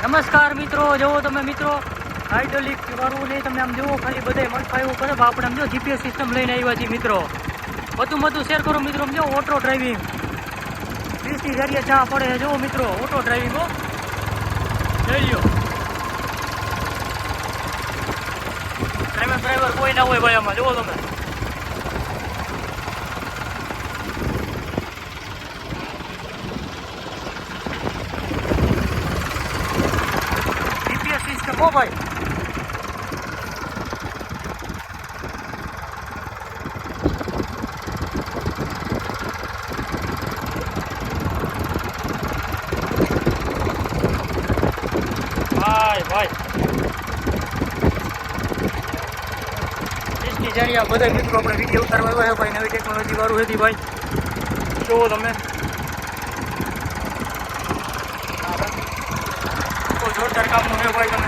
નમસ્કાર મિત્રો, જુઓ તમે મિત્રો હાઇડ્રોલિક વાળું નહીં, તમે આમ જુઓ ખાલી બધા મનફા એવું કરે. આપણે આમ જો જીપીએસ સિસ્ટમ લઈને આવ્યા છીએ મિત્રો. બધું શેર કરો મિત્રો. આમ જો ઓટો ડ્રાઇવિંગ 20 જગ્યાએ ચા પડે. જુઓ મિત્રો, ઓટો ડ્રાઇવિંગ હો, જઈ લ્યો. ડ્રાઈવર કોઈ ના હોય ભાઈ આમાં. જુઓ તમે જીપીએસ સિસ્ટમ હો ભાઈ. ભાઈ એસટી જાણ્યા બધા મિત્રો આપણે વિડીયો ઉતારવા આવ્યા ભાઈ. નવી ટેકનોલોજી વાળું હતી ભાઈ. જુઓ તમે જોરદાર કામનું છે ભાઈ. તમે